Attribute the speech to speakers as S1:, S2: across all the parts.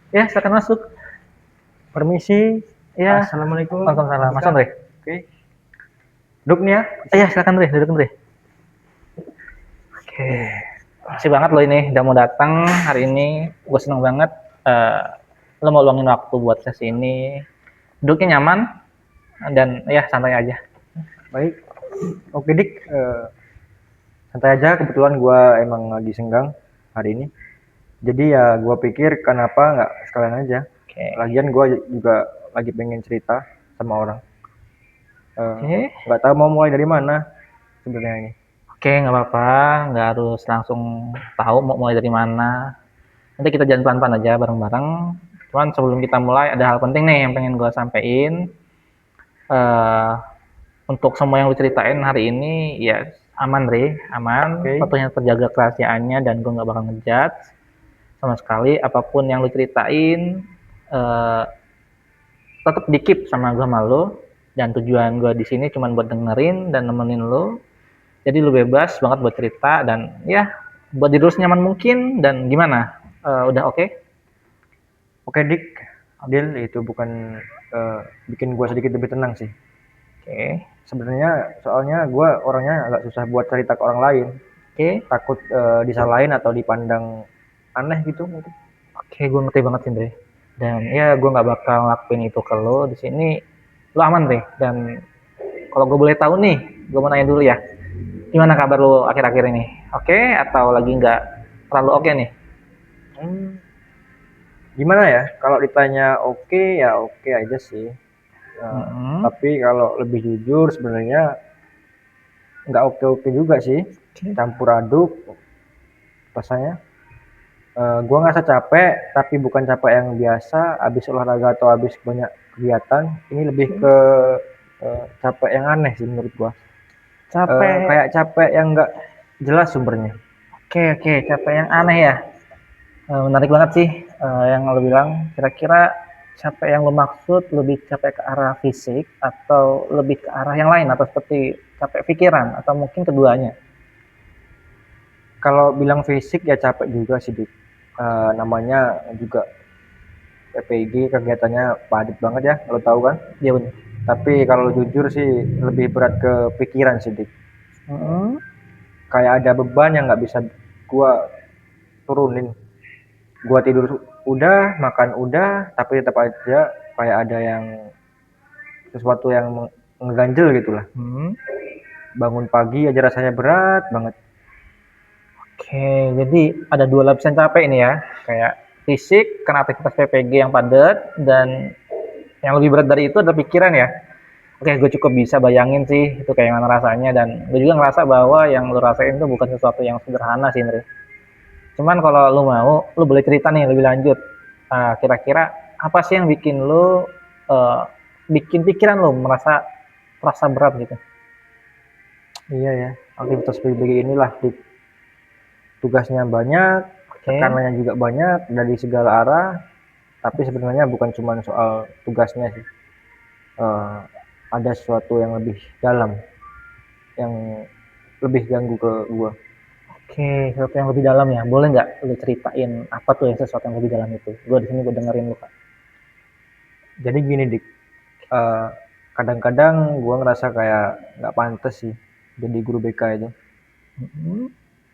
S1: Ya, silakan masuk.
S2: Permisi.
S1: Ya,
S2: Assalamualaikum.
S1: waalaikumsalam. Mas
S2: Andika.
S1: Andre.
S2: Oke. Duduk nih ya.
S1: Ya, silakan Andre, duduk Andre. Oke. Makasih banget lo ini udah mau datang hari ini. Gue seneng banget. eh lo mau luangin waktu buat sesi ini. Duduknya nyaman dan ya santai aja.
S2: Baik. Oke Dik. Santai aja. Kebetulan gue emang lagi senggang hari ini. Jadi ya gue pikir kenapa nggak sekalian aja.
S1: Oke.
S2: Lagian gue juga lagi pengen cerita sama orang.
S1: Oke.
S2: Nggak tahu mau mulai dari mana sebenarnya ini.
S1: Oke, nggak apa-apa. Nggak harus langsung tahu mau mulai dari mana. Nanti kita jalan pelan-pelan aja bareng-bareng. Cuman sebelum kita mulai ada hal penting nih yang pengen gue sampein. eh untuk semua yang lu ceritain hari ini ya aman Re, aman,
S2: Oke.
S1: fotonya terjaga kerahasiaannya dan gue nggak bakal ngejudge sama sekali apapun yang lu ceritain eh, tetap dikip sama gue malu dan tujuan gue di sini cuma buat dengerin dan nemenin lu jadi lu bebas banget buat cerita dan ya buat diri lu senyaman mungkin dan gimana. Udah oke?
S2: Oke Dik. Deal itu bukan bikin gue sedikit lebih tenang sih.
S1: Oke.
S2: Sebenarnya soalnya gue orangnya agak susah buat cerita ke orang lain.
S1: Oke.
S2: Takut disalahin atau dipandang aneh gitu mungkin.
S1: Oke, gue ngerti banget sih, Andre. Dan ya gue nggak bakal ngelakuin itu ke lo di sini. Lo aman, Andre. Dan kalau gue boleh tahu nih, gue mau nanya dulu ya. Gimana kabar lo akhir-akhir ini? Oke, atau lagi nggak terlalu oke nih?
S2: Hmm, gimana ya? Kalau ditanya oke ya oke aja sih.
S1: Mm-mm.
S2: Tapi kalau lebih jujur sebenarnya nggak oke-oke juga sih.
S1: Oke.
S2: Campur aduk rasanya. Gua ngerasa capek, tapi bukan capek yang biasa. Habis olahraga atau habis banyak kegiatan. Ini lebih ke capek yang aneh sih menurut gua.
S1: Capek.
S2: Kayak capek yang nggak jelas sumbernya.
S1: Oke, oke, capek yang aneh ya. Menarik banget sih yang lo bilang. Kira-kira capek yang lo maksud lebih capek ke arah fisik atau lebih ke arah yang lain atau seperti capek pikiran atau mungkin keduanya?
S2: Kalau bilang fisik ya capek juga sih, Dik. Namanya juga PPG kegiatannya padat banget ya, lo tahu kan?
S1: Iya benar.
S2: Tapi kalau jujur sih lebih berat ke pikiran sih, Dik.
S1: Mm-mm.
S2: Kayak ada beban yang nggak bisa gua turunin. Gua tidur udah, makan udah, tapi tetap aja kayak ada yang sesuatu yang ngeganjel gitu lah.
S1: Hmm.
S2: Bangun pagi aja rasanya berat banget.
S1: Oke, jadi ada dua lapisan capek ini ya, kayak fisik karena aktivitas PPG yang padat dan yang lebih berat dari itu adalah pikiran ya. Oke, gue cukup bisa bayangin sih itu kayak mana rasanya dan gue juga ngerasa bahwa yang lu rasain itu bukan sesuatu yang sederhana sih, Indri. Cuman kalau lu mau, lu boleh cerita nih lebih lanjut. Kira-kira apa sih yang bikin lu uh, bikin pikiran lu merasa berat gitu?
S2: Iya ya, aktivitas PPG inilah, Dik. Tugasnya banyak,
S1: Oke,
S2: tekanannya juga banyak dari segala arah, tapi sebenarnya bukan cuma soal tugasnya sih. Eh, ada sesuatu yang lebih dalam, yang lebih ganggu ke gua.
S1: oke, sesuatu yang lebih dalam ya. Boleh nggak lu ceritain apa tuh yang sesuatu yang lebih dalam itu? Gue di sini gue dengerin lu kak.
S2: Jadi gini Dik, eh, kadang-kadang gua ngerasa kayak nggak pantas sih jadi guru BK itu.
S1: Mm-hmm.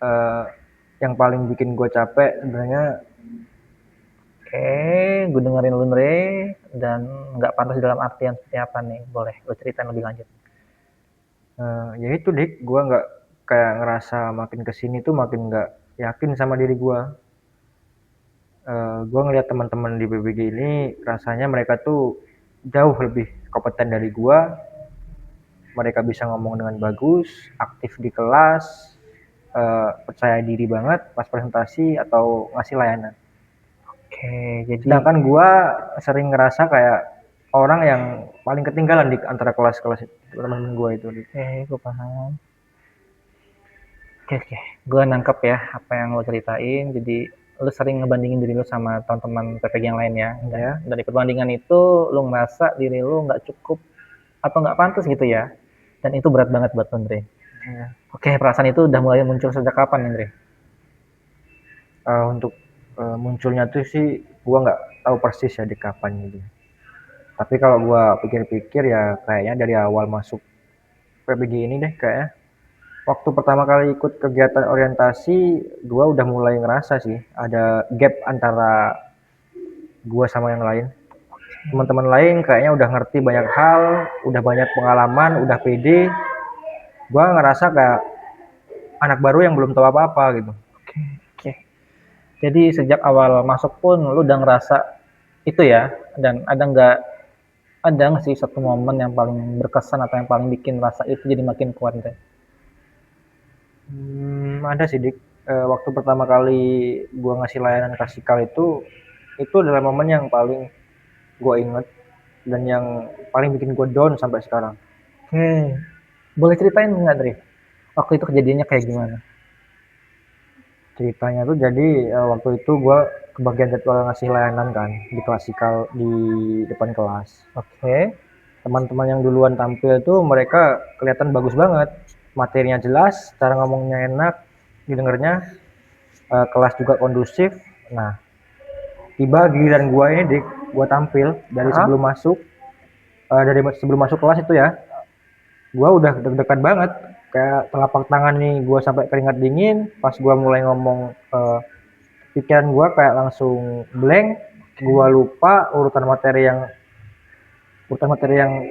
S2: Eh, yang paling bikin gua capek sebenarnya
S1: Oke, gue dengerin lu Andre dan nggak pantas dalam artian seperti apa nih? Boleh, lu ceritain lebih lanjut.
S2: ya itu Dik, gua nggak kayak ngerasa makin kesini tuh makin nggak yakin sama diri gua. Gue ngeliat teman-teman di BBG ini rasanya mereka tuh jauh lebih kompeten dari gue. Mereka bisa ngomong dengan bagus, aktif di kelas, percaya diri banget pas presentasi atau ngasih layanan.
S1: Oke, jadi
S2: Sedangkan gue sering ngerasa kayak orang yang paling ketinggalan di antara kelas-kelas teman-teman gue itu.
S1: gue paham. Oke, oke, gue nangkep ya apa yang lo ceritain. Jadi lo sering ngebandingin diri lo sama teman-teman PPG yang lain ya. Dan
S2: Ya,
S1: dari perbandingan itu lo ngerasa diri lo nggak cukup atau nggak pantas gitu ya. Dan itu berat banget buat lo, Andre.
S2: ya.
S1: Oke, perasaan itu udah mulai muncul sejak kapan, Andre?
S2: Untuk munculnya tuh sih gue nggak tahu persis ya di kapan gitu. Tapi kalau gua pikir-pikir ya kayaknya dari awal masuk PPG ini deh kayaknya. Waktu pertama kali ikut kegiatan orientasi, gua udah mulai ngerasa sih ada gap antara gua sama yang lain. Teman-teman lain kayaknya udah ngerti banyak hal, udah banyak pengalaman, udah pede. Gua ngerasa kayak anak baru yang belum tahu apa-apa gitu.
S1: Oke, oke. Jadi sejak awal masuk pun lu udah ngerasa itu ya, dan ada nggak sih satu momen yang paling berkesan atau yang paling bikin rasa itu jadi makin kuat deh?
S2: Ada sih Dik. Waktu pertama kali gua ngasih layanan klasikal itu adalah momen yang paling gua inget dan yang paling bikin gua down sampai sekarang.
S1: Oke, boleh ceritain nggak Dri? Waktu itu kejadiannya kayak gimana?
S2: Ceritanya tuh jadi waktu itu gua kebagian jadwal ngasih layanan kan di klasikal di depan kelas.
S1: Oke,
S2: Teman-teman yang duluan tampil tuh mereka kelihatan bagus banget. Materinya jelas, cara ngomongnya enak, didengarnya, kelas juga kondusif. Nah, tiba giliran gua ini Dik, gua tampil dari
S1: ah,
S2: sebelum masuk kelas itu ya. Gua udah deg-degan banget, kayak telapak tangan nih gua sampai keringat dingin. Pas gua mulai ngomong, pikiran gua kayak langsung blank. Gua lupa urutan materi yang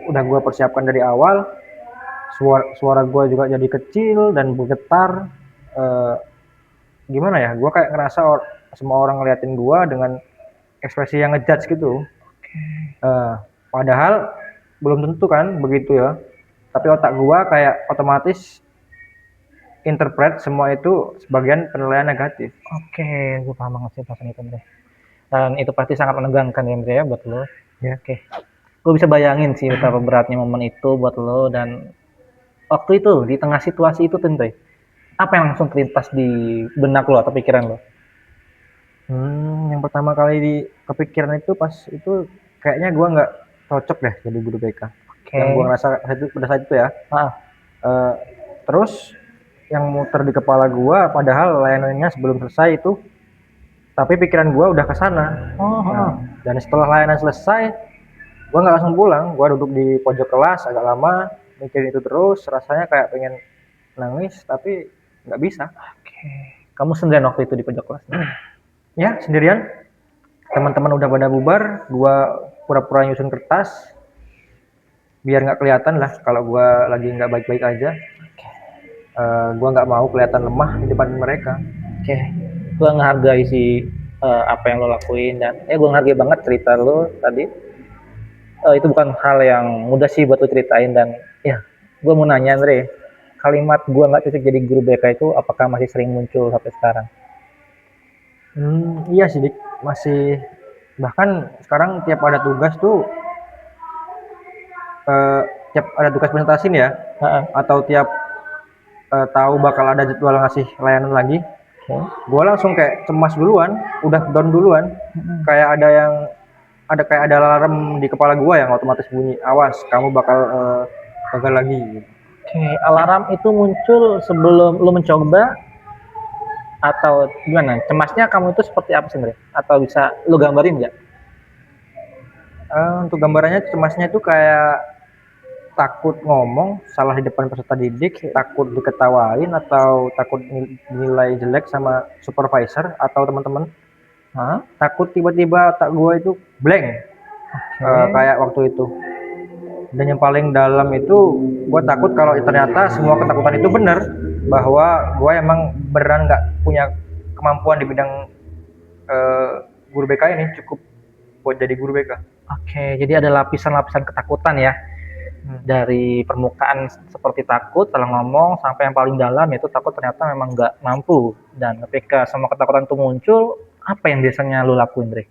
S2: udah gua persiapkan dari awal. Suara gua juga jadi kecil dan bergetar. Eh, Gimana ya? Gua kayak ngerasa semua orang ngeliatin gua dengan ekspresi yang ngejudge gitu. Eh, Padahal belum tentu kan begitu ya. Tapi otak gua kayak otomatis interpret semua itu sebagian penilaian negatif.
S1: oke, gue paham banget sih perasaan itu Dri. Dan itu pasti sangat menegangkan ya Dri ya buat lo.
S2: Ya.
S1: Oke, gue bisa bayangin sih betapa beratnya momen itu buat lo dan waktu itu di tengah situasi itu tentu apa yang langsung terlintas di benak lo atau pikiran lo?
S2: Yang pertama kali di kepikiran itu pas itu kayaknya gua nggak cocok deh jadi guru BK. Yang gua
S1: Oke,
S2: ngerasa pada saat itu ya.
S1: ah,
S2: Eh, Terus yang muter di kepala gua padahal layanannya sebelum selesai itu, tapi pikiran gua udah ke sana.
S1: oh,
S2: Nah,
S1: oh.
S2: dan setelah layanan selesai, gua nggak langsung pulang. Gua duduk di pojok kelas agak lama, mikirin itu terus, rasanya kayak pengen nangis tapi nggak bisa.
S1: Oke, kamu sendirian waktu itu di pojok kelas?
S2: Ya, sendirian. Teman-teman udah pada bubar, gua pura-pura nyusun kertas biar nggak kelihatan lah kalau gua lagi nggak baik-baik aja. Gua nggak mau kelihatan lemah di depan mereka.
S1: Oke, gue ngehargai sih apa yang lo lakuin dan ya gue ngehargai banget cerita lo tadi. Itu bukan hal yang mudah sih buat lo ceritain dan ya gue mau nanya Andre, kalimat gue nggak cocok jadi guru BK itu apakah masih sering muncul sampai sekarang?
S2: Iya sih, Dik. Masih bahkan sekarang tiap ada tugas tuh eh, tiap ada tugas presentasi nih ya
S1: Heeh.
S2: atau tiap tahu bakal ada jadwal ngasih layanan lagi,
S1: Oke.
S2: gue langsung kayak cemas duluan, udah down duluan,
S1: Mm-mm.
S2: kayak ada alarm di kepala gue yang otomatis bunyi, awas kamu bakal gagal lagi gitu.
S1: Oke, alarm itu muncul sebelum lo mencoba atau gimana? Cemasnya kamu itu seperti apa sih, Andre? Atau bisa lo gambarin nggak?
S2: Untuk gambarannya cemasnya itu kayak takut ngomong salah di depan peserta didik, takut diketawain atau takut nilai jelek sama supervisor atau teman-teman,
S1: Hah?
S2: takut tiba-tiba otak gue itu blank.
S1: Oke.
S2: Kayak waktu itu. Dan yang paling dalam itu gue takut kalau ternyata semua ketakutan itu benar, bahwa gue emang beneran nggak punya kemampuan di bidang eh, guru BK ini cukup buat jadi guru BK.
S1: Oke, jadi ada lapisan-lapisan ketakutan ya. Dari permukaan seperti takut, salah ngomong, sampai yang paling dalam yaitu takut ternyata memang nggak mampu. Dan ketika semua ketakutan itu muncul, apa yang biasanya lu lakuin, Dre?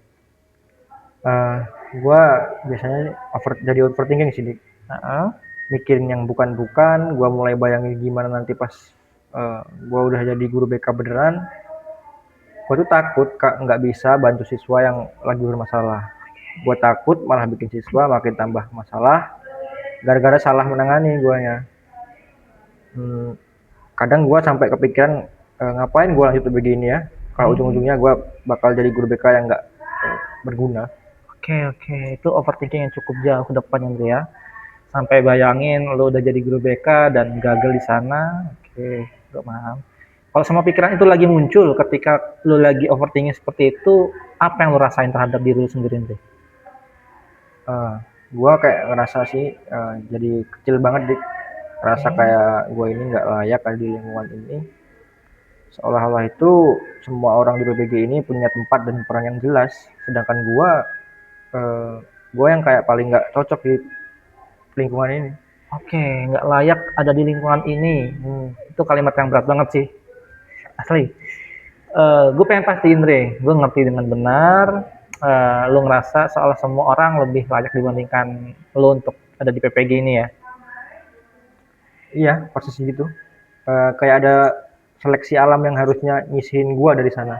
S2: Eh, gue biasanya jadi overthinking sih, Dik.
S1: Heeh.
S2: Mikirin yang bukan-bukan, gue mulai bayangin gimana nanti pas gue udah jadi guru BK beneran. Gue tuh takut kak nggak bisa bantu siswa yang lagi bermasalah. Gue takut malah bikin siswa makin tambah masalah gara-gara salah menangani guanya. Kadang gue sampai kepikiran ngapain gue lanjut begini ya, kalau ujung-ujungnya gue bakal jadi guru BK yang berguna.
S1: Oke, oke. Itu overthinking yang cukup jauh ke depan, Andre ya. Sampai bayangin lu udah jadi guru BK dan gagal di sana. Oke, gue paham. Kalau sama pikiran itu lagi muncul ketika lu lagi overthinking seperti itu, apa yang lu rasain terhadap diri lu sendiri, Andre?
S2: Eh, gua kayak ngerasa sih jadi kecil banget dik, rasa
S1: Oke.
S2: kayak gua ini nggak layak ada di lingkungan ini, seolah-olah itu semua orang di PPG ini punya tempat dan peran yang jelas, sedangkan eh, gua yang kayak paling nggak cocok di lingkungan ini.
S1: Oke, nggak layak ada di lingkungan ini. Itu kalimat yang berat banget sih, asli. Gue pengen pastiin, Re. Gue ngerti dengan benar. Lu ngerasa seolah semua orang lebih layak dibandingkan lu untuk ada di PPG ini ya.
S2: Iya persis gitu. Kayak ada seleksi alam yang harusnya nyisihin gua dari sana,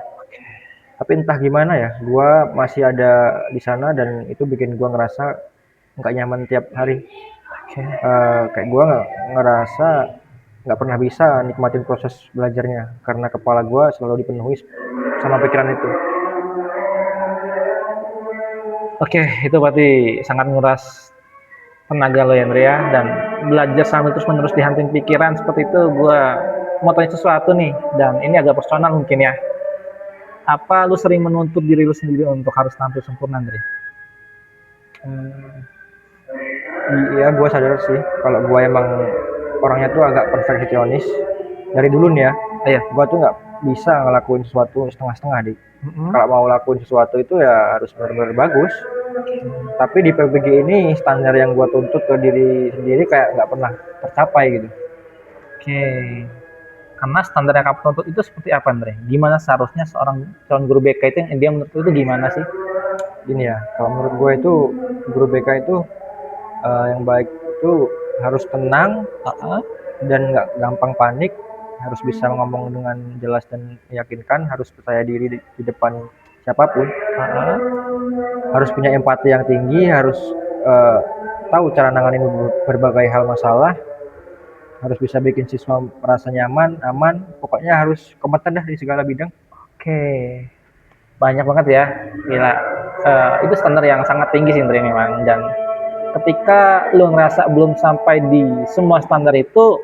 S2: tapi entah gimana ya gua masih ada di sana dan itu bikin gua ngerasa nggak nyaman tiap hari.
S1: Oke.
S2: Kayak gue ngerasa nggak pernah bisa nikmatin proses belajarnya karena kepala gue selalu dipenuhi sama pikiran itu.
S1: Oke, itu berarti sangat nguras tenaga lo ya, Andre ya. Dan belajar sambil terus menerus dihantin pikiran seperti itu, gue mau tanya sesuatu nih. Dan ini agak personal mungkin ya. Apa lu sering menuntut diri lu sendiri untuk harus tampil sempurna, Andre?
S2: Hmm, iya gue sadar sih kalau gue emang orangnya tuh agak perfeksionis dari dulu nih ya.
S1: Ayo.
S2: Gue tuh nggak bisa ngelakuin sesuatu setengah-setengah dik.
S1: Mm-mm.
S2: Kalau mau lakuin sesuatu itu ya harus benar-benar bagus. Tapi di PBG ini standar yang gue tuntut ke diri sendiri kayak nggak pernah tercapai gitu.
S1: Oke. Karena standar yang kamu tuntut itu seperti apa, Andre? Gimana seharusnya seorang calon guru BK itu yang dia menurut lu itu gimana sih?
S2: Gini ya, kalau menurut gue itu guru BK itu yang baik itu harus tenang
S1: Heeh.
S2: dan nggak gampang panik, harus bisa ngomong dengan jelas dan meyakinkan, harus percaya diri di depan siapapun,
S1: Heeh.
S2: harus punya empati yang tinggi, harus eh, tahu cara nanganin berbagai hal masalah, harus bisa bikin siswa merasa nyaman, aman, pokoknya harus kompeten dah di segala bidang.
S1: Oke. Banyak banget ya. Gila. Itu standar yang sangat tinggi sih, Andre, memang. Dan ketika lu ngerasa belum sampai di semua standar itu,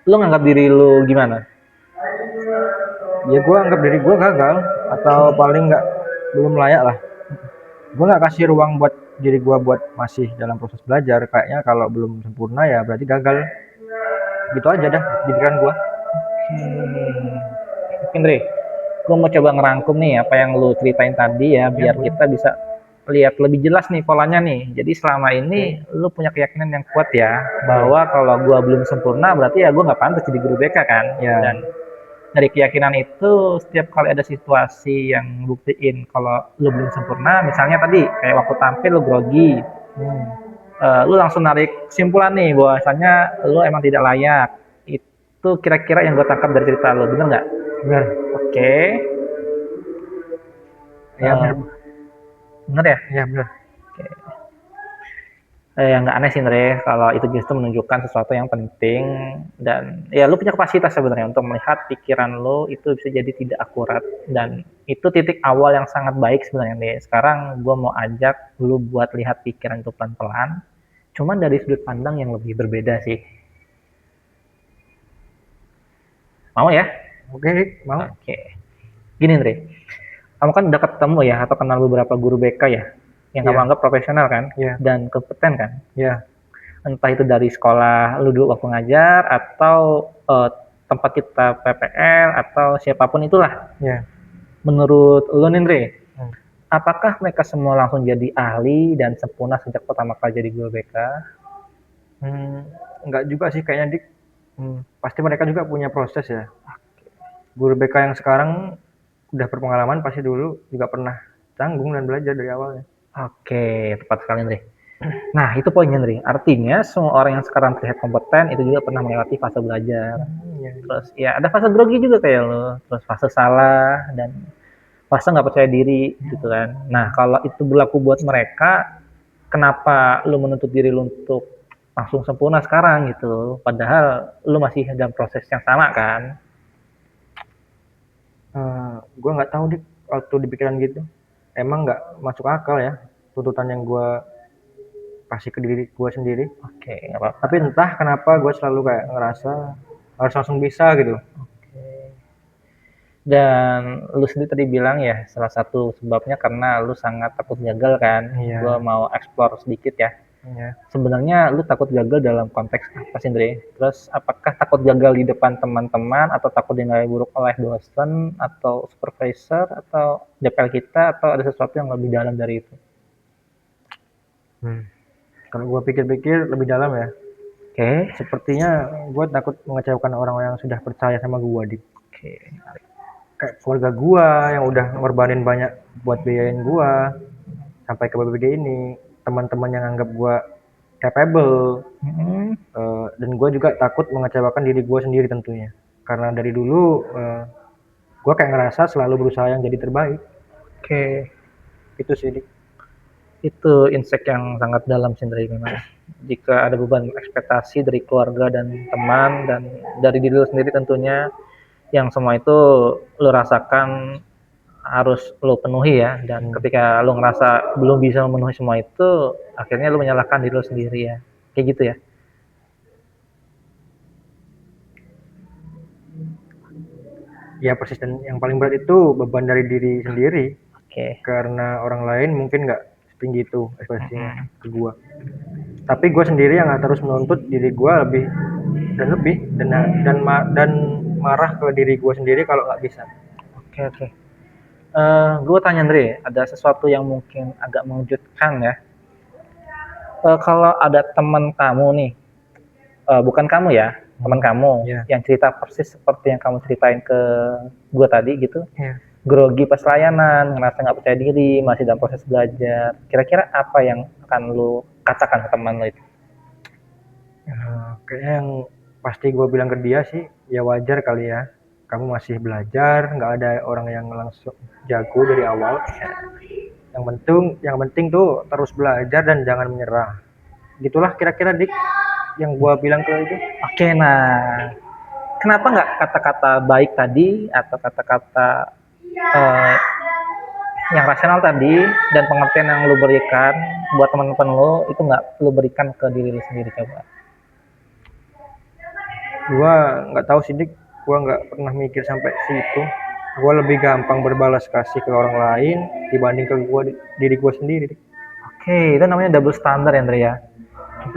S1: lu nganggap diri lu gimana?
S2: Ya gue anggap diri gue gagal atau paling nggak belum layak lah. Gue nggak kasih ruang buat diri gue buat masih dalam proses belajar, kayaknya kalau belum sempurna ya berarti gagal, gitu aja dah di pikiran gue.
S1: Oke, Andre, gue mau coba ngerangkum nih apa yang lu ceritain tadi ya,
S2: Ya
S1: biar
S2: boleh.
S1: kita bisa lihat lebih jelas nih polanya nih. Jadi selama ini
S2: Oke.
S1: lu punya keyakinan yang kuat ya,
S2: Ya.
S1: bahwa kalau gua belum sempurna berarti ya gua nggak pantas jadi guru BK kan. Dan
S2: Ya.
S1: dari keyakinan itu setiap kali ada situasi yang buktiin kalau lu belum sempurna, misalnya tadi kayak waktu tampil lu grogi,
S2: Hmm.
S1: lu langsung narik kesimpulan nih bahwasanya lu emang tidak layak. Itu kira-kira yang gue tangkap dari cerita lu, bener nggak?
S2: Benar.
S1: Oke.
S2: Ya benar.
S1: Eh, bener ya?
S2: Ya benar.
S1: Oke. Nggak aneh sih, Andre, kalau itu justru menunjukkan sesuatu yang penting dan ya lu punya kapasitas sebenarnya untuk melihat pikiran lu itu bisa jadi tidak akurat dan itu titik awal yang sangat baik sebenarnya, Andre. Sekarang gue mau ajak lu buat lihat pikiran itu pelan-pelan, cuman dari sudut pandang yang lebih berbeda sih. Mau ya?
S2: Oke Dik, mau.
S1: Oke. Gini, Andre. Kamu kan udah ketemu ya atau kenal beberapa guru BK ya yang kamu
S2: Ya.
S1: anggap profesional kan
S2: Ya.
S1: dan kompeten kan?
S2: Ya.
S1: Entah itu dari sekolah lu dulu waktu ngajar atau tempat kita PPL atau siapapun itulah.
S2: Ya.
S1: Menurut lu nih, Andre,
S2: Hmm.
S1: apakah mereka semua langsung jadi ahli dan sempurna sejak pertama kali jadi guru BK?
S2: Hmm, enggak juga sih kayaknya Dik. Pasti mereka juga punya proses ya. Guru BK yang sekarang udah berpengalaman pasti dulu juga pernah tanggung dan belajar dari awalnya.
S1: Oke, tepat sekali, Andre. Nah, itu poinnya, Andre. Artinya semua orang yang sekarang terlihat kompeten itu juga pernah melewati fase belajar.
S2: Ya.
S1: Terus ya ada fase grogi juga kayak lo, terus fase salah dan fase nggak percaya diri gitu kan. Nah, kalau itu berlaku buat mereka, kenapa lu menuntut diri lu untuk langsung sempurna sekarang gitu? Padahal lu masih dalam proses yang sama kan?
S2: Gue nggak tahu Dik waktu di pikiran gitu. emang nggak masuk akal ya tuntutan yang gue kasih ke diri gue sendiri.
S1: Oke, nggak apa-apa.
S2: Tapi entah kenapa gue selalu kayak ngerasa harus langsung bisa gitu.
S1: Oke. Dan lu sendiri tadi bilang ya, salah satu sebabnya karena lu sangat takut gagal kan. Gua
S2: Iya,
S1: mau explore sedikit ya.
S2: iya.
S1: Sebenarnya lu takut gagal dalam konteks apa sih, Andre? Terus apakah takut gagal di depan teman-teman atau takut dinilai buruk oleh dosen atau supervisor atau DPL kita atau ada sesuatu yang lebih dalam dari itu?
S2: Hmm. Kalau gue pikir-pikir lebih dalam ya,
S1: Oke.
S2: sepertinya gue takut mengecewakan orang-orang yang sudah percaya sama gue, Dik.
S1: Oke.
S2: Kayak keluarga gue yang udah ngorbanin banyak buat biayain gue sampai ke BBG ini, teman-teman yang anggap gue capable,
S1: Mm-mm.
S2: dan gue juga takut mengecewakan diri gue sendiri tentunya. Karena dari dulu gue kayak ngerasa selalu berusaha yang jadi terbaik.
S1: Oke.
S2: Itu sih, Dik.
S1: Itu insight yang sangat dalam sih dari memang. Jika ada beban ekspektasi dari keluarga dan teman dan dari diri lu sendiri tentunya yang semua itu lu rasakan harus lu penuhi ya dan
S2: Hmm.
S1: ketika lu ngerasa belum bisa memenuhi semua itu akhirnya lu menyalahkan diri lu sendiri ya kayak gitu ya.
S2: Ya persisten yang paling berat itu beban dari diri sendiri
S1: Oke.
S2: karena orang lain mungkin nggak setinggi itu ekspektasinya
S1: Mm-mm.
S2: ke gua. Tapi gua sendiri yang terus menuntut diri gua lebih dan lebih dan marah ke diri gua sendiri kalau nggak bisa.
S1: Oke, oke. Gue tanya Andre, ada sesuatu yang mungkin agak mengejutkan ya. Kalau ada teman kamu nih, bukan kamu ya, teman kamu
S2: Ya,
S1: yang cerita persis seperti yang kamu ceritain ke gue tadi gitu,
S2: ya.
S1: grogi pas layanan, ngerasa nggak percaya diri, masih dalam proses belajar. Kira-kira apa yang akan lu katakan ke teman lo itu?
S2: Kayaknya yang pasti gua bilang ke dia sih, ya wajar kali ya. Kamu masih belajar, nggak ada orang yang langsung jago dari awal. Yang penting tuh terus belajar dan jangan menyerah. Gitulah kira-kira Dik yang gua bilang ke itu.
S1: Oke, nah, kenapa nggak kata-kata baik tadi atau kata-kata eh, yang rasional tadi dan pengertian yang lu berikan buat teman-teman lu itu nggak lu berikan ke diri lu sendiri coba?
S2: Gua nggak tahu sih Dik, gua nggak pernah mikir sampai situ. Gua lebih gampang berbalas kasih ke orang lain dibanding ke diri gua sendiri Dik.
S1: Oke, itu namanya double standar ya, Andre ya.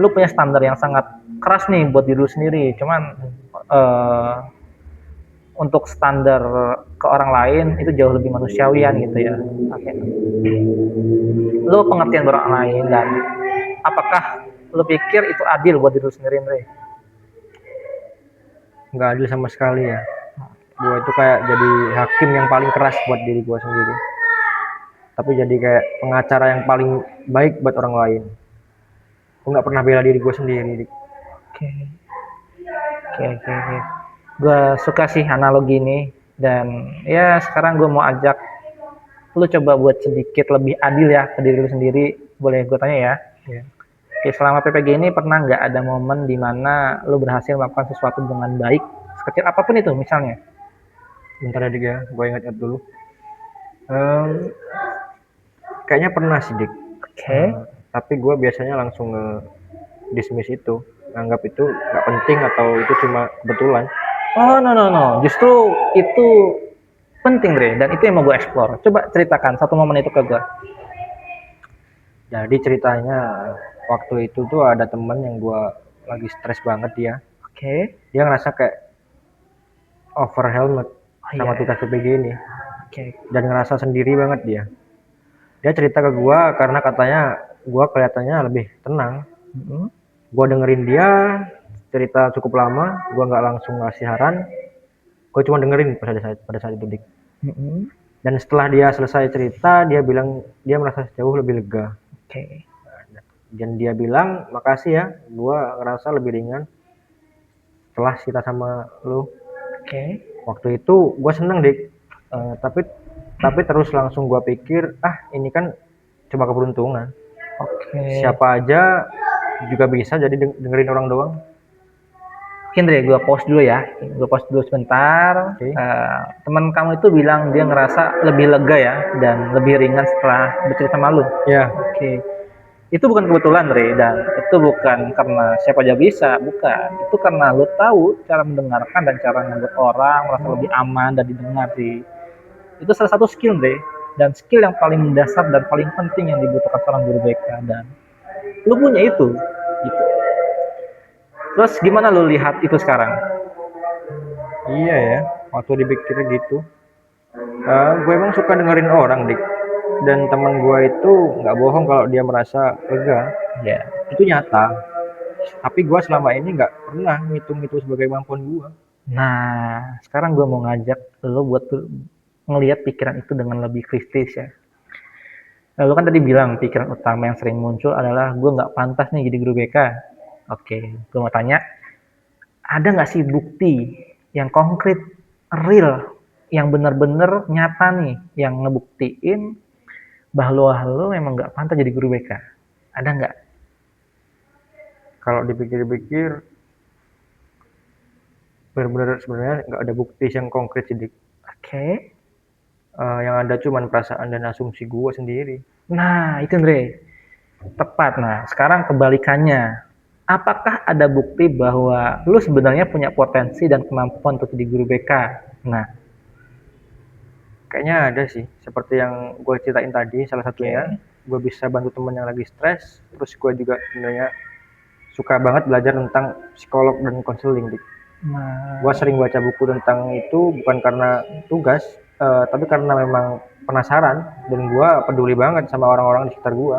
S1: Lu punya standar yang sangat keras nih buat diri lu sendiri. Cuman eh, untuk standar ke orang lain itu jauh lebih manusiawian gitu ya. Oke. Lu pengertian buat orang lain dan apakah lu pikir itu adil buat diri lu sendiri, Andre?
S2: Nggak adil sama sekali ya. Gua itu kayak jadi hakim yang paling keras buat diri gua sendiri. Tapi jadi kayak pengacara yang paling baik buat orang lain. Gua nggak pernah bela diri gua sendiri Dik.
S1: Oke, oke, oke, oke. Gue suka sih analogi ini dan ya sekarang gue mau ajak lu coba buat sedikit lebih adil ya ke diri lu sendiri. Boleh gue tanya ya?
S2: Ya.
S1: Oke, selama PPG ini pernah nggak ada momen di mana lu berhasil melakukan sesuatu dengan baik, sekecil apapun itu misalnya?
S2: Bentar ya Dik ya, gua ingat-ingat dulu. Em, Kayaknya pernah sih Dik.
S1: Oke.
S2: Tapi gue biasanya langsung dismiss itu, anggap itu nggak penting atau itu cuma kebetulan.
S1: Oh, no, no, no. Justru itu penting, Dre. Dan itu yang mau gue explore. Coba ceritakan satu momen itu ke gue.
S2: Jadi ceritanya waktu itu tuh ada temen yang gue lagi stres banget
S1: Oke.
S2: dia ngerasa kayak over helmet
S1: Oh
S2: sama
S1: iya.
S2: tugas PPG ini
S1: Oke.
S2: dan ngerasa sendiri banget dia cerita ke gue karena katanya gue kelihatannya lebih tenang.
S1: Mm-mm.
S2: Gue dengerin dia cerita cukup lama, gue nggak langsung ngasih saran, gue cuma dengerin pada saat itu Dik.
S1: Mm-mm.
S2: Dan setelah dia selesai cerita, dia bilang dia merasa jauh lebih lega.
S1: Oke.
S2: Dan dia bilang, makasih ya, gue ngerasa lebih ringan setelah cerita sama lu.
S1: Oke.
S2: Waktu itu gue seneng Dik. Tapi terus langsung gue pikir, ini kan cuma keberuntungan.
S1: Oke.
S2: Siapa aja juga bisa jadi dengerin orang doang.
S1: Andre, gue pause dulu ya. Gue pause dulu sebentar.
S2: Oke.
S1: Teman kamu itu bilang dia ngerasa lebih lega ya dan lebih ringan setelah bercerita sama lu.
S2: Ya,
S1: Oke. Itu bukan kebetulan, Re, dan itu bukan karena siapa aja bisa, bukan. Itu karena lu tahu cara mendengarkan dan cara membuat orang merasa lebih aman dan didengar, Re. Itu salah satu skill, Re. Dan skill yang paling mendasar dan paling penting yang dibutuhkan seorang guru BK, dan lu punya itu. Gitu. Terus gimana lu lihat itu sekarang?
S2: iya ya. Waktu dipikir gitu, gue emang suka dengerin orang, Dik. Dan teman gue itu nggak bohong kalau dia merasa lega.
S1: Ya.
S2: Itu nyata. Tapi gue selama ini nggak pernah ngitung itu sebagai kemampuan gue.
S1: Nah, sekarang gue mau ngajak lo buat ngelihat pikiran itu dengan lebih kritis ya. Lo kan tadi bilang pikiran utama yang sering muncul adalah gue nggak pantas nih jadi guru BK. Oke, gue mau tanya, ada nggak sih bukti yang konkret, real, yang benar-benar nyata nih, yang ngebuktiin bahwa lo memang nggak pantas jadi guru BK? Ada nggak?
S2: Kalau dipikir-pikir, benar-benar sebenarnya nggak ada bukti yang konkret sih, Dik.
S1: Oke.
S2: Yang ada cuman perasaan dan asumsi gue sendiri.
S1: Nah, itu Andre. Tepat. Nah, sekarang kebalikannya. Apakah ada bukti bahwa lu sebenarnya punya potensi dan kemampuan untuk jadi guru BK? Nah,
S2: Kayaknya ada sih, seperti yang gue ceritain tadi, salah satunya, gue bisa bantu temen yang lagi stres, terus gue juga sebenarnya suka banget belajar tentang psikolog dan konseling, Dik.
S1: nah,
S2: Gue sering baca buku tentang itu bukan karena tugas, tapi karena memang penasaran, dan gue peduli banget sama orang-orang di sekitar gue.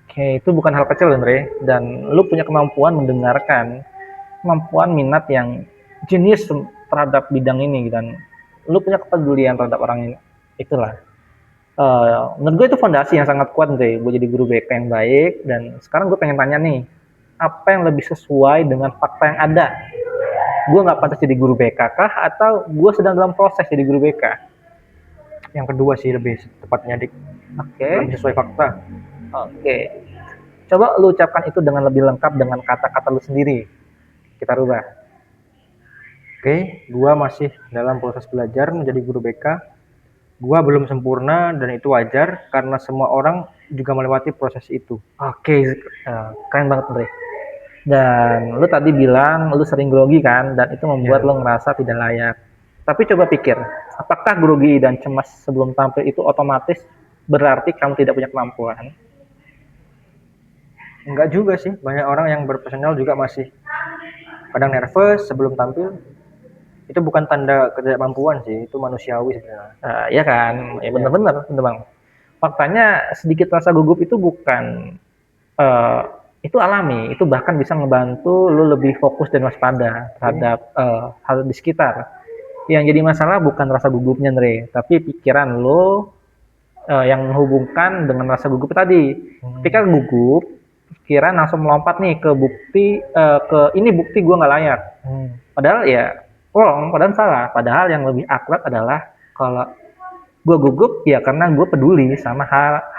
S1: oke, itu bukan hal kecil, Andre. Dan lu punya kemampuan mendengarkan, kemampuan minat yang jenius terhadap bidang ini, dan lu punya kepedulian terhadap orang ini. Itulah. Menurut gue itu fondasi yang sangat kuat, Andre. Gue jadi guru BK yang baik, dan sekarang gue pengen tanya nih, apa yang lebih sesuai dengan fakta yang ada? Gue nggak pantas jadi guru BK kah, atau gue sedang dalam proses jadi guru BK?
S2: Yang kedua sih lebih tepatnya, Dik,
S1: Oke,
S2: lebih sesuai fakta.
S1: oke. Coba lu ucapkan itu dengan lebih lengkap dengan kata-kata lu sendiri. Kita rubah.
S2: Oke, gue masih dalam proses belajar menjadi guru BK. Gue belum sempurna dan itu wajar karena semua orang juga melewati proses itu.
S1: Oke, keren banget, Andre. Dan lu tadi bilang lu sering grogi kan, dan itu membuat
S2: Ya.
S1: lu ngerasa tidak layak. Tapi coba pikir, apakah grogi dan cemas sebelum tampil itu otomatis berarti kamu tidak punya kemampuan?
S2: Enggak juga sih, banyak orang yang berpersonal juga masih kadang nervous sebelum tampil. Itu bukan tanda ketidakmampuan sih, itu manusiawi sebenarnya.
S1: Ya kan, ya bener-bener, bener bang. Faktanya sedikit rasa gugup itu bukan, eh, itu alami, itu bahkan bisa ngebantu lu lebih fokus dan waspada terhadap hal di sekitar. Yang jadi masalah bukan rasa gugupnya, Andre, tapi pikiran lo yang menghubungkan dengan rasa gugup tadi. Ketika gugup, pikiran langsung melompat nih ke bukti, ke ini bukti gue nggak layak. Padahal ya wrong, padahal salah. Padahal yang lebih akurat adalah kalau gue gugup ya karena gue peduli sama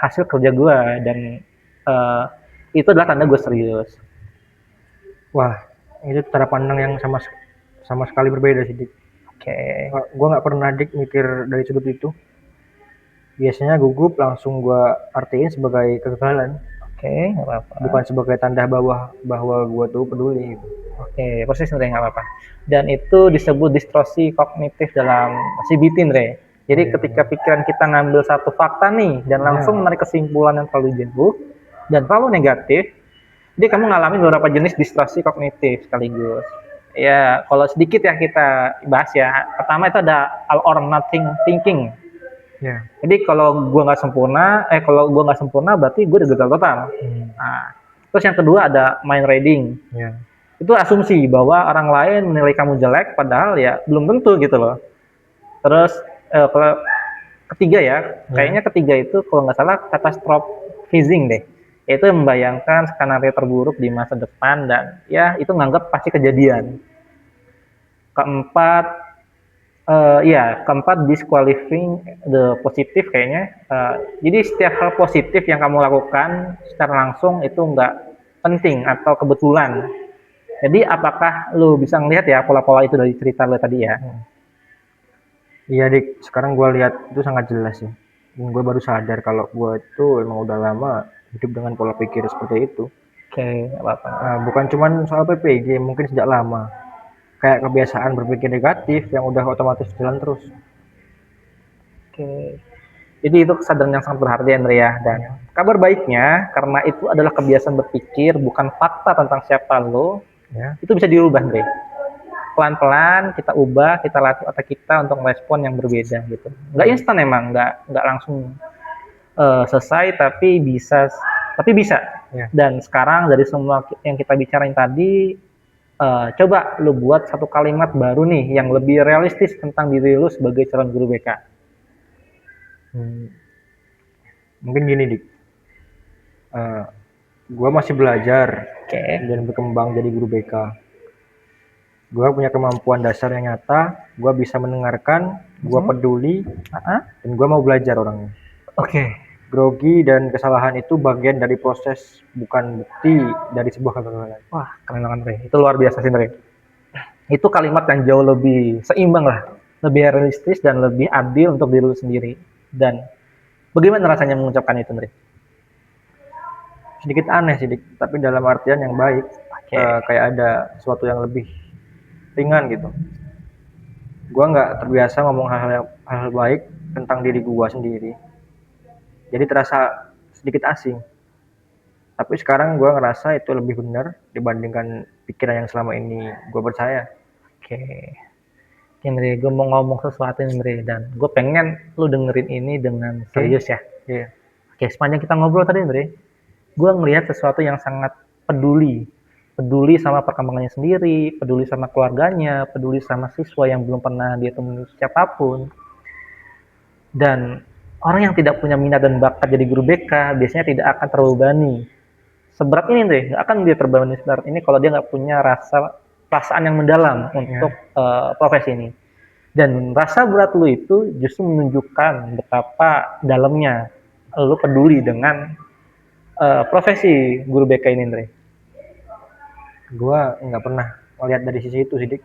S1: hasil kerja gue, dan eh, itu adalah tanda gue serius.
S2: Wah, itu cara pandang yang sama sekali berbeda sih, Dik.
S1: Oke,
S2: Gue nggak pernah, Dik, mikir dari sudut itu. Biasanya gugup langsung gue artiin sebagai kegagalan,
S1: oke, nggak apa-apa.
S2: bukan sebagai tanda bahwa gue tuh peduli.
S1: Oke, persis, Andre, nggak apa-apa. Dan itu disebut distorsi kognitif dalam CBT, Andre. Jadi ketika pikiran kita ngambil satu fakta nih dan langsung menarik kesimpulan yang terlalu jauh dan terlalu negatif, jadi kamu ngalamin beberapa jenis distorsi kognitif sekaligus. Ya, kalau sedikit ya kita bahas ya. Pertama itu ada all or nothing thinking.
S2: Ya.
S1: Jadi kalau kalau gue nggak sempurna berarti gue udah gagal total. Nah, terus yang kedua ada mind reading.
S2: Ya.
S1: Itu asumsi bahwa orang lain menilai kamu jelek padahal ya belum tentu gitu loh. Terus kalau ketiga ya, kayaknya ketiga itu kalau nggak salah catastrophizing deh, yaitu membayangkan skenario terburuk di masa depan dan ya itu nganggap pasti kejadian. Keempat, keempat disqualifying the positif kayaknya. Jadi setiap hal positif yang kamu lakukan secara langsung itu nggak penting atau kebetulan. Jadi apakah lu bisa ngelihat ya pola-pola itu dari cerita lu tadi ya?
S2: Iya dik, sekarang gue lihat itu sangat jelas sih. Dan gue baru sadar kalau gue itu emang udah lama hidup dengan pola pikir seperti itu.
S1: Oke, nggak apa-apa.
S2: Bukan cuman soal PPG, mungkin sejak lama. Kayak kebiasaan berpikir negatif yang udah otomatis jalan terus.
S1: Oke. Jadi itu kesadaran yang sangat berharga Andre ya. Dan
S2: Ya,
S1: kabar baiknya karena itu adalah kebiasaan berpikir bukan fakta tentang siapa lo,
S2: ya,
S1: itu bisa dirubah Andre. Pelan-pelan kita ubah, kita latih otak kita untuk merespon yang berbeda gitu. Nggak instan emang, nggak langsung selesai tapi bisa.
S2: ya.
S1: Dan sekarang dari semua yang kita bicarain tadi, coba lu buat satu kalimat baru nih yang lebih realistis tentang diri lu sebagai calon guru BK.
S2: Hmm, mungkin gini dik, gue masih belajar
S1: Oke.
S2: dan berkembang jadi guru BK. Gue punya kemampuan dasar yang nyata, gue bisa mendengarkan, gue peduli, dan gue mau belajar orangnya.
S1: Oke.
S2: Grogi dan kesalahan itu bagian dari proses, bukan bukti dari sebuah kegagalan.
S1: Wah, keren banget, Re. Itu luar biasa sih, Re. Itu kalimat yang jauh lebih seimbang lah, lebih realistis dan lebih adil untuk diri lu sendiri. Dan bagaimana rasanya mengucapkan itu, Re?
S2: Sedikit aneh sih, Dik, tapi dalam artian yang baik.
S1: Oke.
S2: Kayak ada sesuatu yang lebih ringan gitu. Gua nggak terbiasa ngomong hal-hal baik tentang diri gua sendiri. Jadi terasa sedikit asing. Tapi sekarang gua ngerasa itu lebih benar dibandingkan pikiran yang selama ini gua percaya.
S1: Oke. Oke, gue mau ngomong sesuatu nih, Andre, dan gue pengen lu dengerin ini dengan
S2: Oke?
S1: serius ya.
S2: Iya.
S1: Oke, sepanjang kita ngobrol tadi, Andre, gue ngelihat sesuatu yang sangat peduli. Peduli sama perkembangannya sendiri, peduli sama keluarganya, peduli sama siswa yang belum pernah dia temui siapapun. Dan orang yang tidak punya minat dan bakat jadi guru BK biasanya tidak akan terbebani seberat ini deh, nggak akan dia terbebani seberat ini kalau dia nggak punya perasaan yang mendalam untuk profesi ini. Dan rasa berat lu itu justru menunjukkan betapa dalamnya lu peduli dengan profesi guru BK ini, Andre.
S2: Gua nggak pernah melihat dari sisi itu sih, Dik.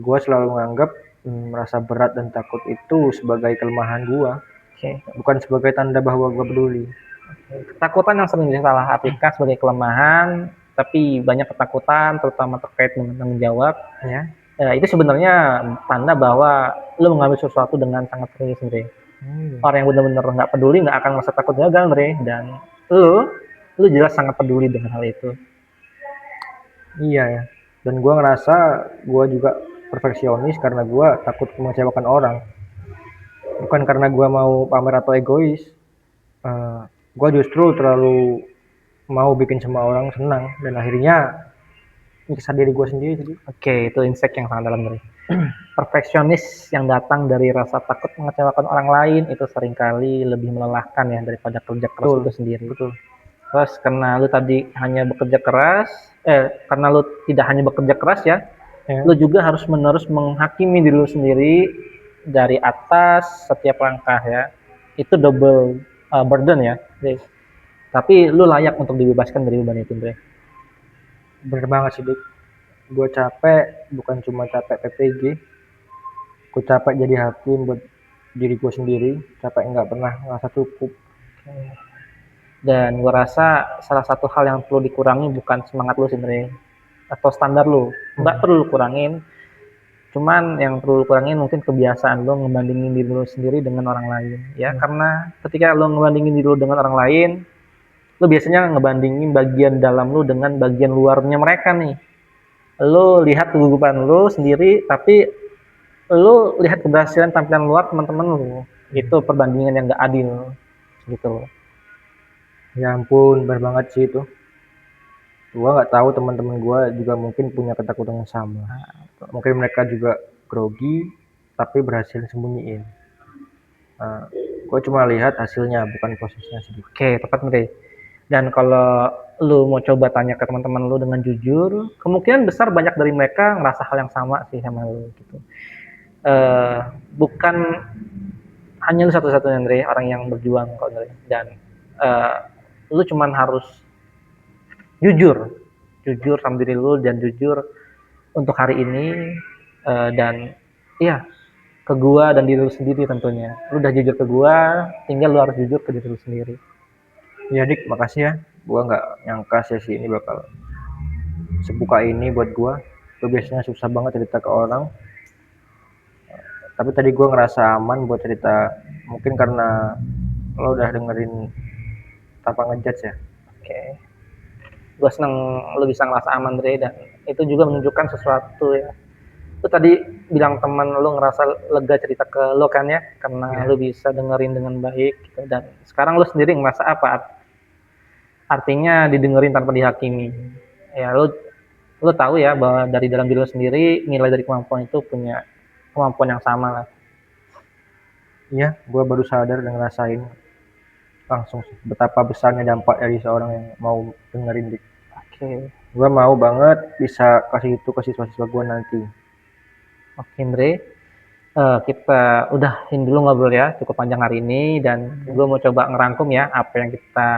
S2: Gua selalu menganggap merasa berat dan takut itu sebagai kelemahan gua,
S1: Oke.
S2: bukan sebagai tanda bahwa gua peduli.
S1: Ketakutan yang sering disalahartikan sebagai kelemahan, tapi banyak ketakutan, terutama terkait dengan tanggung jawab.
S2: Ya.
S1: Itu sebenarnya tanda bahwa lu mengambil sesuatu dengan sangat serius, Andre. Orang yang benar-benar nggak peduli nggak akan merasa takut gagal, Andre. Dan lu jelas sangat peduli dengan hal itu.
S2: Iya ya. Dan gua ngerasa gua juga perfeksionis karena gua takut mengecewakan orang. Bukan karena gua mau pamer atau egois. Gua justru terlalu mau bikin semua orang senang dan akhirnya nyiksa diri gua sendiri. Jadi
S1: Oke, itu insight yang sangat dalam, Andre. Perfeksionis yang datang dari rasa takut mengecewakan orang lain itu seringkali lebih melelahkan ya daripada kerja keras
S2: betul,
S1: itu sendiri.
S2: betul.
S1: Terus karena lu tadi hanya bekerja keras, karena lu tidak hanya bekerja keras ya,
S2: Ya.
S1: lu juga harus menerus menghakimi diri lu sendiri dari atas setiap langkah ya. Itu double burden ya, Dre. Tapi lu layak untuk dibebaskan dari beban itu, Dre.
S2: Bener banget sih, Dik. Gue capek, bukan cuma capek PPG. Gue capek jadi hakim buat diri gue sendiri. Capek nggak pernah ngerasa cukup.
S1: Dan gue rasa salah satu hal yang perlu dikurangi bukan semangat lu sebenarnya atau standar lu. Nggak perlu lu kurangin. Cuman yang perlu lu kurangin mungkin kebiasaan lu ngebandingin diri lu sendiri dengan orang lain. Ya, karena ketika lu ngebandingin diri lu dengan orang lain, lu biasanya ngebandingin bagian dalam lu dengan bagian luarnya mereka nih. Lu lihat kegugupan lu sendiri, tapi lu lihat keberhasilan tampilan luar teman-teman lu. Itu perbandingan yang gak adil gitu.
S2: Ya ampun, bener banget sih itu. Gue nggak tahu teman-teman gue juga mungkin punya ketakutan yang sama. Mungkin mereka juga grogi, tapi berhasil sembunyiin. Gue cuma lihat hasilnya, bukan prosesnya sih.
S1: Oke, tepat nih. Dan kalau lu mau coba tanya ke teman-teman lu dengan jujur, kemungkinan besar banyak dari mereka ngerasa hal yang sama sih sama lu gitu. Bukan hanya lu satu-satunya, Andre, orang yang berjuang kok, Andre. Dan lu cuman harus jujur jujur sama diri lu dan jujur untuk hari ini, dan iya, ke gua dan diri lu sendiri tentunya. Lu udah jujur ke gua, tinggal lu harus jujur ke diri lu sendiri.
S2: Ya Dik, makasih ya. Gua nggak nyangka sesi ini bakal sebuka ini buat gua. Gue biasanya susah banget cerita ke orang, tapi tadi gua ngerasa aman buat cerita. Mungkin karena lo udah dengerin tanpa ngejudge ya.
S1: Oke. Gua seneng lu bisa ngerasa aman, Dre, dan itu juga menunjukkan sesuatu ya. Lu tadi bilang teman lu ngerasa lega cerita ke lu kan ya, karena
S2: Iya.
S1: lu bisa dengerin dengan baik gitu, dan sekarang lu sendiri ngerasa apa? Artinya didengerin tanpa dihakimi. Ya lu tahu ya bahwa dari dalam diri lu sendiri nilai dari kemampuan itu punya kemampuan yang sama lah.
S2: Iya, gua baru sadar dan ngerasain langsung sih betapa besarnya dampak dari seorang yang mau dengerin Dik.
S1: Oke.
S2: Gua mau banget bisa kasih itu ke siswa-siswa gua nanti.
S1: Oke, Andre. Kita udahin dulu ngobrol ya, cukup panjang hari ini, dan gue mau coba ngerangkum ya apa yang kita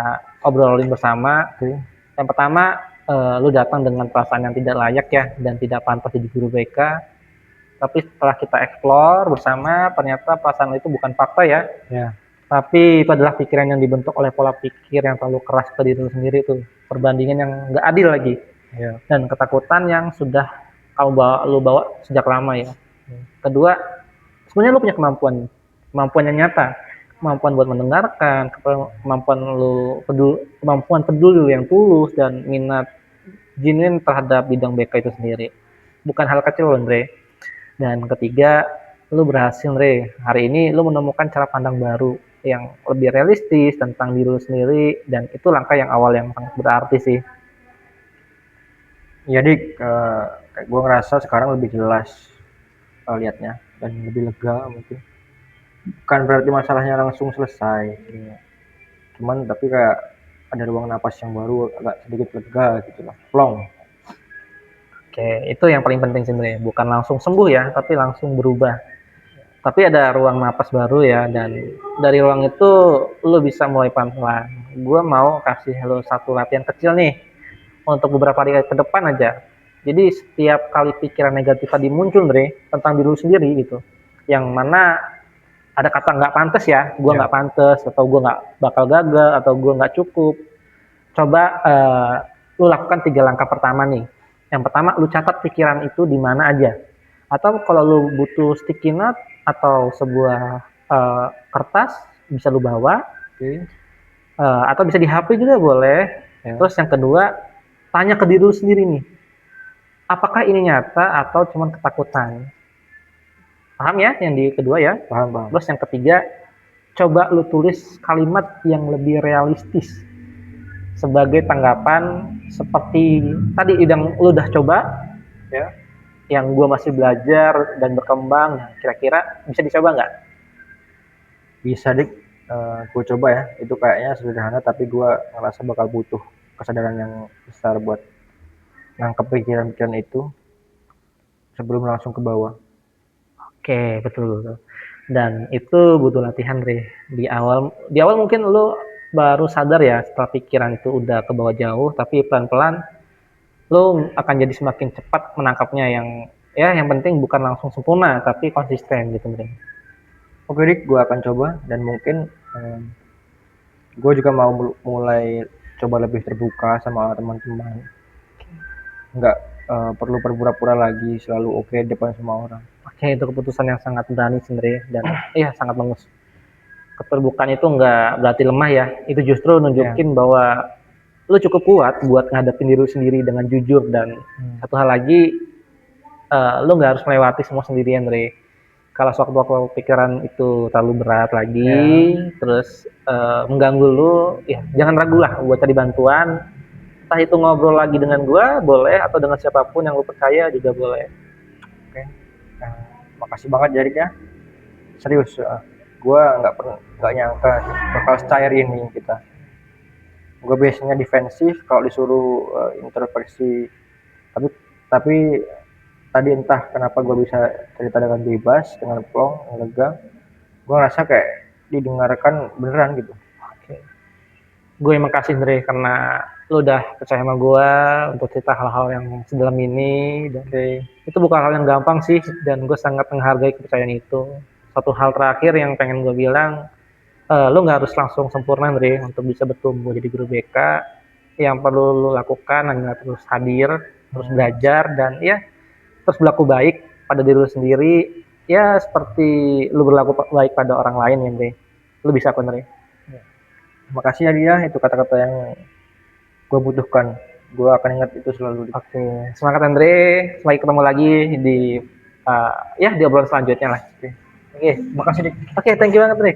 S1: obrolin bersama.
S2: Oke.
S1: Yang pertama, lu datang dengan perasaan yang tidak layak ya dan tidak pantas jadi guru BK. Tapi setelah kita explore bersama, ternyata perasaan itu bukan fakta ya,
S2: Ya.
S1: tapi itu adalah pikiran yang dibentuk oleh pola pikir yang terlalu keras ke diri lu sendiri tuh. Perbandingan yang nggak adil lagi,
S2: Ya.
S1: dan ketakutan yang sudah lu bawa sejak lama ya. Kedua, sebenarnya lu punya kemampuan yang nyata, kemampuan buat mendengarkan, kemampuan peduli yang tulus dan minat genuine terhadap bidang BK itu sendiri. Bukan hal kecil loh, Andre. Dan ketiga, lu berhasil, Andre. Hari ini lu menemukan cara pandang baru yang lebih realistis tentang diri lu sendiri, dan itu langkah yang awal yang sangat berarti sih.
S2: Ya Dik, kayak gue ngerasa sekarang lebih jelas liatnya dan lebih lega mungkin. Bukan berarti masalahnya langsung selesai, ya. Cuman tapi kayak ada ruang napas yang baru, agak sedikit lega gitu lah, plong.
S1: Oke, itu yang paling penting sebenarnya. Bukan langsung sembuh ya, tapi langsung berubah. Tapi ada ruang napas baru ya, dan dari ruang itu lu bisa mulai pelan-pelan. Gue mau kasih lu satu latihan kecil nih untuk beberapa hari ke depan aja. Jadi setiap kali pikiran negatif tadi muncul, Dre, tentang diri lu sendiri gitu, yang mana ada kata nggak pantas ya, gue
S2: Ya.
S1: nggak pantas, atau gue nggak bakal gagal, atau gue nggak cukup. Coba lu lakukan 3 langkah pertama nih. Yang pertama, lu catat pikiran itu di mana aja. Atau kalau lu butuh sticky note atau sebuah kertas, bisa lu bawa.
S2: Oke.
S1: Atau bisa di HP juga boleh.
S2: Ya.
S1: Terus yang kedua, tanya ke diri lu sendiri nih, apakah ini nyata atau cuma ketakutan? Paham ya yang di kedua ya?
S2: Paham, paham.
S1: Terus yang ketiga, coba lu tulis kalimat yang lebih realistis sebagai tanggapan seperti tadi yang lu udah coba ya, yang gue masih belajar dan berkembang. Nah, kira-kira bisa dicoba nggak?
S2: Bisa Dik, gue coba ya. Itu kayaknya sederhana tapi gue ngerasa bakal butuh kesadaran yang besar buat nangkep pikiran-pikiran itu sebelum langsung ke bawah.
S1: Oke, betul. Dan itu butuh latihan, Re. Di awal mungkin lu baru sadar ya setelah pikiran itu udah ke bawah jauh, tapi pelan-pelan lu akan jadi semakin cepat menangkapnya. Yang penting bukan langsung sempurna, tapi konsisten gitu, Re.
S2: Oke Dik, gue akan coba dan mungkin gue juga mau mulai coba lebih terbuka sama teman-teman. Nggak perlu berpura-pura lagi selalu oke depan semua orang.
S1: Oke, itu keputusan yang sangat berani sebenarnya, dan iya sangat bagus. Keterbukaan itu nggak berarti lemah ya, itu justru nunjukin bahwa lu cukup kuat buat ngadepin diri lu sendiri dengan jujur. Dan satu hal lagi, lu nggak harus melewati semua sendirian, Re. Kalau sewaktu-waktu pikiran itu terlalu berat lagi, terus mengganggu lu, ya jangan ragu lah buat cari bantuan. Entah itu ngobrol lagi dengan gua boleh, atau dengan siapapun yang lu percaya juga boleh.
S2: Oke. Nah, makasih banget Jarik ya. Serius, gue nggak nyangka bakal cair ini kita. Gue biasanya defensif kalau disuruh introspeksi, tapi tadi entah kenapa gue bisa cerita dengan bebas, dengan plong, lega. Gue ngerasa kayak didengarkan beneran gitu.
S1: Oke. Gue yang makasih, Dre, karena lu udah percaya sama gua untuk cerita hal-hal yang sedalam ini. Dan itu bukan hal yang gampang sih, dan gue sangat menghargai kepercayaan itu. Satu hal terakhir yang pengen gue bilang, lu nggak harus langsung sempurna Andre untuk bisa bertumbuh jadi guru BK. Yang perlu lu lakukan hanya terus hadir, terus belajar, dan ya terus berlaku baik pada diri lu sendiri, ya seperti lu berlaku baik pada orang lain ya Andre. Lu bisa kok Andre.
S2: Makasih ya dia, itu kata-kata yang gue butuhkan. Gue akan ingat itu selalu.
S1: Oke, semangat Andre. Sampai ketemu lagi di ya di obrolan selanjutnya lah. Oke,
S2: Makasih, Dik.
S1: oke, thank you banget Andre.